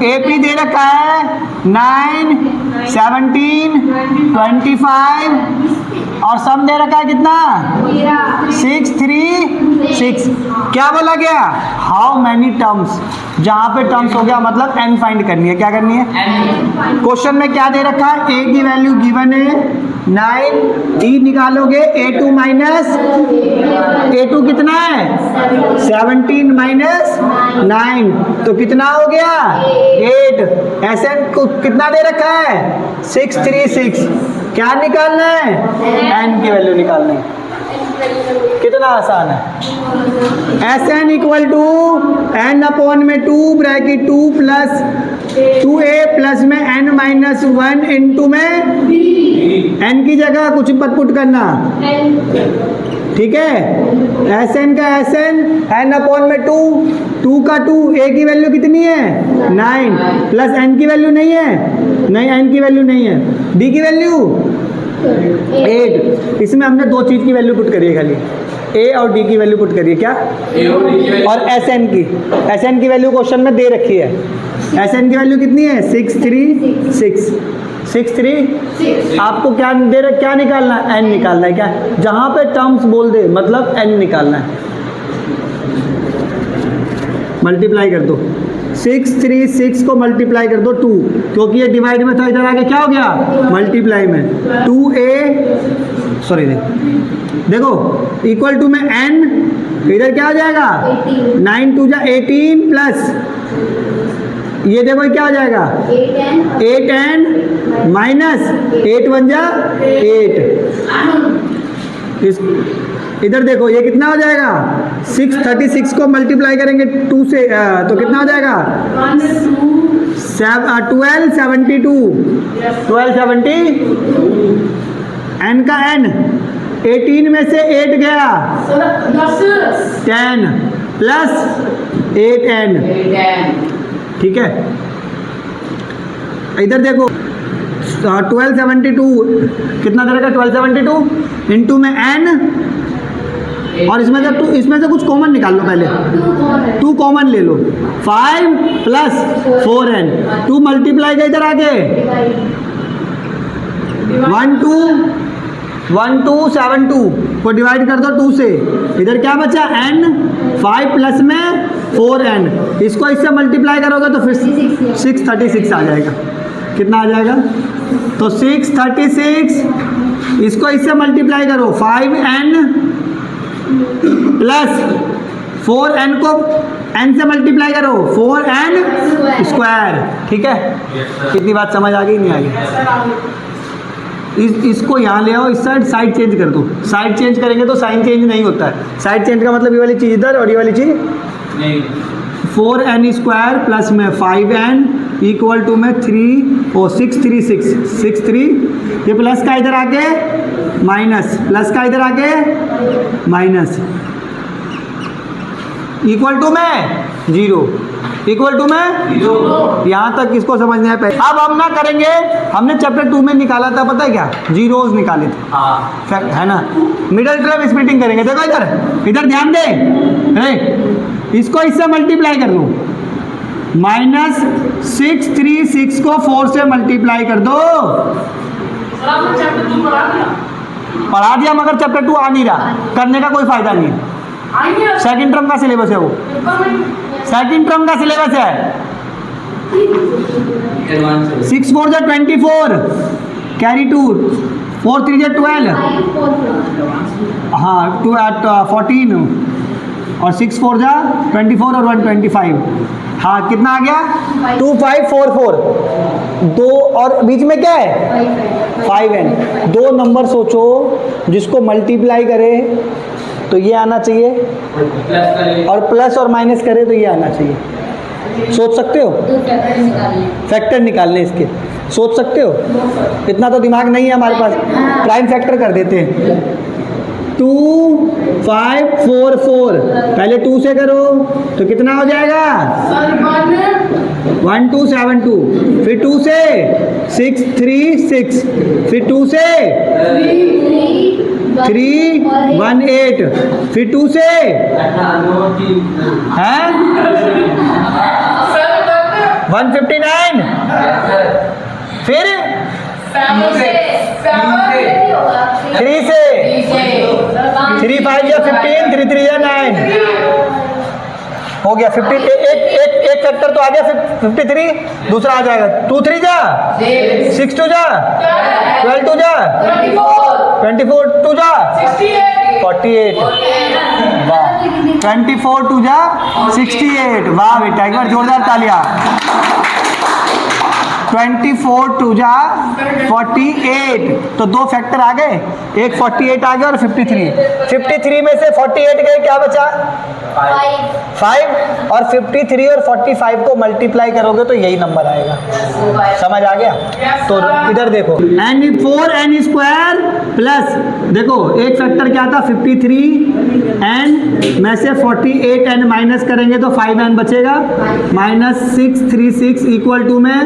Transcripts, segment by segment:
AP दे रखा है 9, 17, 25 और सम दे रखा है कितना 6, 3, 6। क्या बोला गया? How many terms. जहाँ पे टर्म्स हो गया मतलब n फाइंड करनी है। क्या करनी है? क्वेश्चन में क्या दे रखा है? a की वैल्यू गिवन है 9, d निकालोगे a2 माइनस a2 कितना है 17 माइनस 9 तो कितना हो गया 8। Sn को कितना दे रखा है 6, 3, 6। क्या निकालना है? n की वैल्यू निकालनी है। कितना आसान है। Sn equal to n upon में 2 ब्रैकेट 2 प्लस 2a प्लस में n माइनस 1 इंटू में n की जगह कुछ पुट करना, ठीक है। Sn का Sn n अपॉन में 2, 2 का 2, a की वैल्यू कितनी है 9 प्लस n की वैल्यू नहीं है, नहीं n की वैल्यू नहीं है, d की वैल्यू 8। इसमें हमने दो चीज की वैल्यू पुट करी है खाली, a और d की वैल्यू पुट करी है। क्या? और Sn की वैल्यू क्वेश्चन में दे रखी है। Sn की वैल्यू कितनी है 6, 3, 6, 6, 3। आपको क्या दे रहा, क्या निकालना है? n निकालना है। क्या? जहां पे टर्म्स बोल दे मतलब n निकालना है। मल्टीप्लाई कर दो 6, 3, 6 को मल्टीप्लाई कर दो 2, क्योंकि ये डिवाइड में था, इधर आके क्या हो गया मल्टीप्लाई में 2a सॉरी देखो इक्वल टू में n, इधर क्या हो जाएगा 9 2 जा 18 प्लस ये देखो क्या हो जाएगा 8n माइनस 8 1 जा 8। इधर देखो ये कितना हो जाएगा 636 को मल्टीप्लाई करेंगे 2 से तो कितना हो जाएगा 1272 n का n 18 में से 8 गया 10 प्लस 8n, ठीक है। इधर देखो 1272 कितना दे रखा 1272 इंटू में n और इसमें से कुछ कॉमन निकाल लो पहले, 2 कॉमन ले लो 5 प्लस 4n 2 मल्टीप्लाई का इधर आगे 1272 को डिवाइड कर दो 2 से, इधर क्या बचा n 5 प्लस में 4n, इसको इससे मल्टीप्लाई करोगे तो फिर 636 आ जाएगा। कितना आ जाएगा? तो 636 इसको इससे मल्टीप्लाई करो 5n प्लस 4n को n से मल्टीप्लाई करो 4n स्क्वायर, ठीक है। कितनी बात समझ आ गई? नहीं आ गई? इसको यहाँ ले आओ, इस साइड चेंज कर दो। साइड चेंज करेंगे तो साइन चेंज नहीं होता है। साइड चेंज का मतलब ये वाली चीज़ इधर और ये वाली चीज़ नहीं। 4n स्क्वायर प्लस में 5n इक्वल टू में 3 और 6 3 6 3 ये प्लस का इधर आके माइनस, प्लस का इधर आके माइनस इक्वल टू में 0, इक्वल टू में 0। यहाँ तक किसको समझना है? पहले अब हम ना करेंगे, हमने चैप्टर 2 में निकाला था पता है क्या, जीरोस निकाले थे है ना। मिडिल टर्म स्प्लिटिंग करेंगे। देखो इधर ध्यान दे, इसको इससे मल्टीप्लाई कर दो -636 को 4 से मल्टीप्लाई कर दो। पढ़ा दिया मगर चैप्टर 2 आ नहीं रहा, करने का कोई फायदा नहीं है। सेकंड टर्म का सिलेबस है वो, सेकंड टर्म का सिलेबस है। 6 4 जा 24 कैरी 2 4 3 जा 12 हाँ 14 और 6 4 जा 24 और 125 हाँ कितना आ गया 2544। दो और बीच में क्या है 5n। दो नंबर सोचो जिसको मल्टीप्लाई करे तो ये आना चाहिए और प्लस और माइनस करे तो ये आना चाहिए। सोच सकते हो? फैक्टर निकालने इसके सोच सकते हो? इतना तो दिमाग नहीं है हमारे पास, प्राइम फैक्टर कर देते हैं। 2 5 4 4 पहले 2 से करो तो कितना हो जाएगा 1 2 7 2, फिर 2 से 6 3 6, फिर 2 से 3 1 8, फिर 2 से हैं 159, फिर 3 से 3 5 या 15, 3 3 या 9 हो गया 50। एक फैक्टर तो आ गया 53, दूसरा आ जाएगा 2 3 जा 6 2 जा 12 2 जा 24 2 जा 48। वाह 24 2 जा 68। वाह बेटा एक बार जोरदार तालियां। 24 2 जा 48, तो दो फैक्टर आ गए, एक 48 आ गया और 53 में से 48 गए, क्या बचा 5, और 53 और 45 को मल्टीप्लाई करोगे तो यही नंबर आएगा। समझ आ गया? तो इधर देखो n स्क्वायर प्लस, देखो एक फैक्टर क्या था 53, n में से 48n माइनस करेंगे तो 5n बचेगा, -636 इक्वल टू में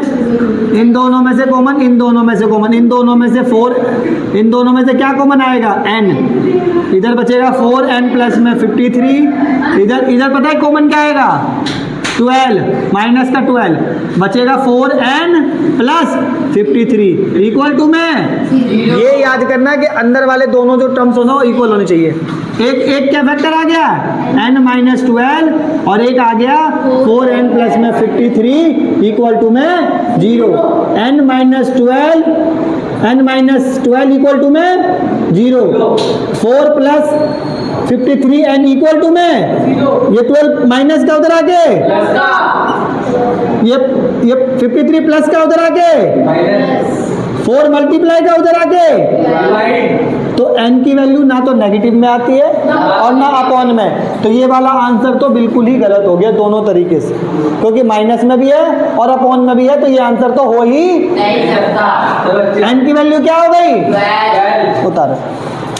इन दोनों में से कॉमन, इन दोनों में से कॉमन, इन दोनों में से 4, इन दोनों में से क्या कॉमन आएगा n, इधर बचेगा 4n प्लस में 53, इधर पता है कॉमन क्या आएगा 12 माइनस का 12 बचेगा 4n प्लस 53 इक्वल टू में, ये याद करना कि अंदर वाले दोनों जो टर्म्स हो ना इक्वल होने चाहिए। एक क्या फैक्टर आ गया n माइनस 12 और एक आ गया 4n प्लस में 53 इक्वल टू में 0। n माइनस 12 इक्वल टू में 0, 4 प्लस 53 n इक्वल टू में ये 12 माइनस का उधर आके, ये 53 प्लस का उधर आके, 4 मल्टीप्लाई का उधर आके, तो n की वैल्यू ना तो नेगेटिव में आती है और ना अपॉन में, तो ये वाला आंसर तो बिल्कुल ही गलत हो गया दोनों तरीके से, क्योंकि माइनस में भी है और अपॉन में भी है, तो ये आंसर तो हो ही नहीं सकता। n की वैल्यू क्या हो गई, उतारो।